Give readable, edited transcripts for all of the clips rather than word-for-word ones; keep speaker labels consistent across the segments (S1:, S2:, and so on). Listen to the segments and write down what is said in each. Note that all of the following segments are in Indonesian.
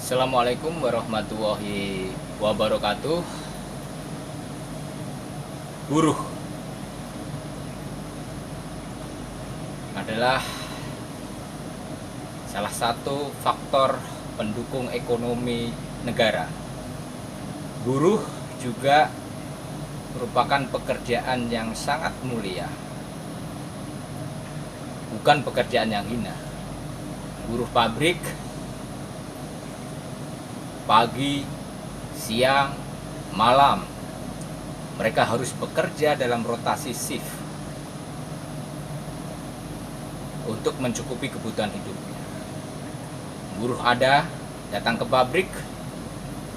S1: Assalamualaikum warahmatullahi wabarakatuh. Buruh adalah salah satu faktor pendukung ekonomi negara. Buruh juga merupakan pekerjaan yang sangat mulia, bukan pekerjaan yang hina. Buruh pabrik pagi, siang, malam mereka harus bekerja dalam rotasi shift untuk mencukupi kebutuhan hidupnya. Buruh ada datang ke pabrik,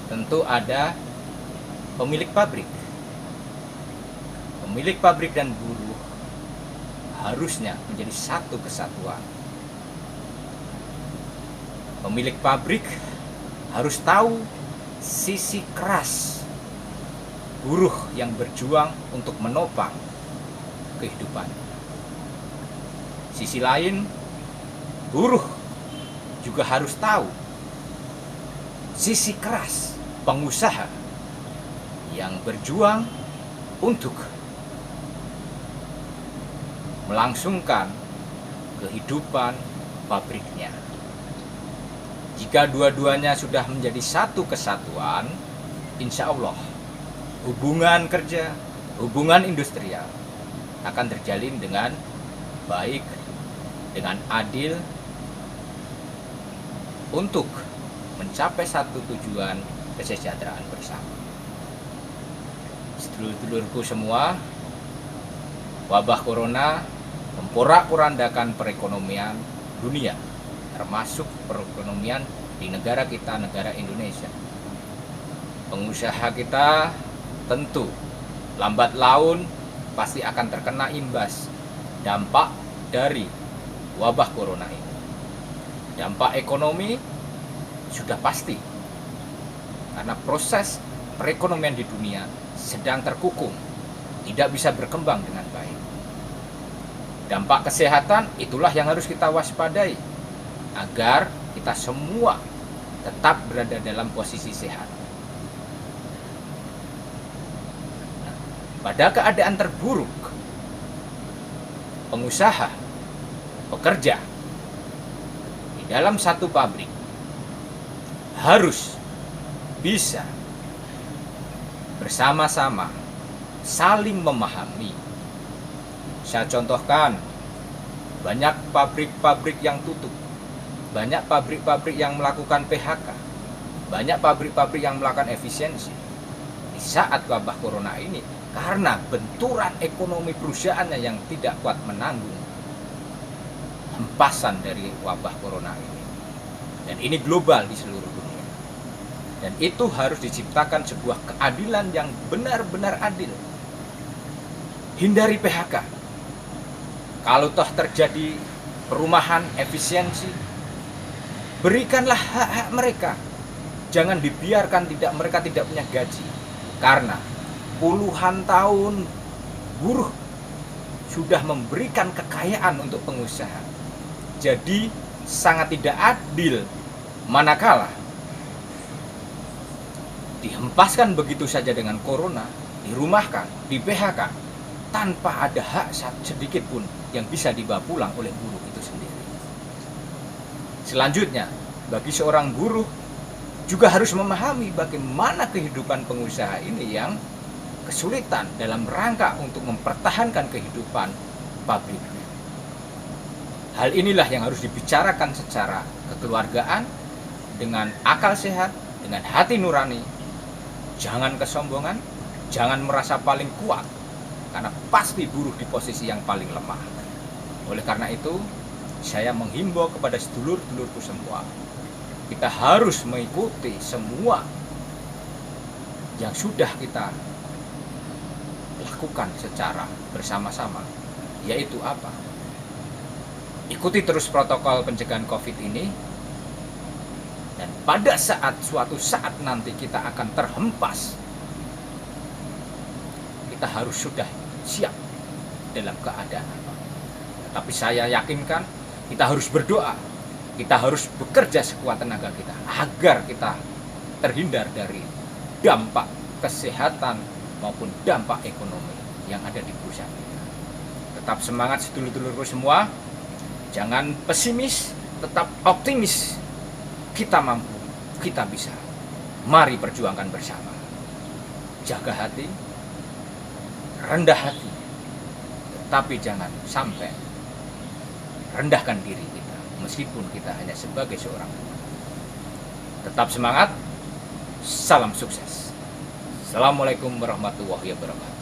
S1: tentu ada pemilik pabrik. Pemilik pabrik dan buruh harusnya menjadi satu kesatuan. Pemilik pabrik harus tahu sisi keras buruh yang berjuang untuk menopang kehidupan. Sisi lain, buruh juga harus tahu sisi keras pengusaha yang berjuang untuk melangsungkan kehidupan pabriknya. Jika dua-duanya sudah menjadi satu kesatuan, insya Allah hubungan kerja, hubungan industrial akan terjalin dengan baik, dengan adil, untuk mencapai satu tujuan kesejahteraan bersama. Sedulur-sedulurku semua, wabah corona memporak-porandakan perekonomian dunia, termasuk perekonomian di negara kita, negara Indonesia. Pengusaha kita tentu lambat laun pasti akan terkena imbas dampak dari wabah corona ini. Dampak ekonomi sudah pasti, karena proses perekonomian di dunia sedang terkukung, tidak bisa berkembang dengan baik. Dampak kesehatan itulah yang harus kita waspadai, agar kita semua tetap berada dalam posisi sehat. Nah, pada keadaan terburuk, pengusaha, pekerja di dalam satu pabrik harus bisa bersama-sama saling memahami. Saya contohkan, banyak pabrik-pabrik yang tutup, banyak pabrik-pabrik yang melakukan PHK, banyak pabrik-pabrik yang melakukan efisiensi di saat wabah corona ini, karena benturan ekonomi perusahaannya yang tidak kuat menanggung hempasan dari wabah corona ini. Dan ini global di seluruh dunia. Dan itu harus diciptakan sebuah keadilan yang benar-benar adil. Hindari PHK. Kalau toh terjadi perumahan efisiensi, berikanlah hak-hak mereka. Jangan dibiarkan mereka tidak punya gaji. Karena puluhan tahun buruh sudah memberikan kekayaan untuk pengusaha. Jadi sangat tidak adil manakala dihempaskan begitu saja dengan corona, dirumahkan, di PHK, tanpa ada hak sedikit pun yang bisa dibawa pulang oleh buruh itu sendiri. Selanjutnya, bagi seorang buruh juga harus memahami bagaimana kehidupan pengusaha ini yang kesulitan dalam rangka untuk mempertahankan kehidupan pabriknya. Hal inilah yang harus dibicarakan secara kekeluargaan, dengan akal sehat, dengan hati nurani. Jangan kesombongan, jangan merasa paling kuat, karena pasti buruh di posisi yang paling lemah. Oleh karena itu, saya menghimbau kepada sedulur-sedulurku semua, kita harus mengikuti semua yang sudah kita lakukan secara bersama-sama. Yaitu apa? Ikuti terus protokol pencegahan COVID ini, dan pada suatu saat nanti kita akan terhempas, kita harus sudah siap dalam keadaan apa. Tapi saya yakinkan kita harus berdoa Kita harus bekerja sekuat tenaga kita agar kita terhindar dari dampak kesehatan maupun dampak ekonomi yang ada di perusahaan kita. Tetap semangat sedulur-dulurku semua, jangan pesimis, tetap optimis. Kita mampu, kita bisa. Mari perjuangkan bersama. Jaga hati, rendah hati, tetapi jangan sampai rendahkan diri kita, meskipun kita hanya sebagai seorang buruh. Tetap semangat, salam sukses. Assalamualaikum warahmatullahi wabarakatuh.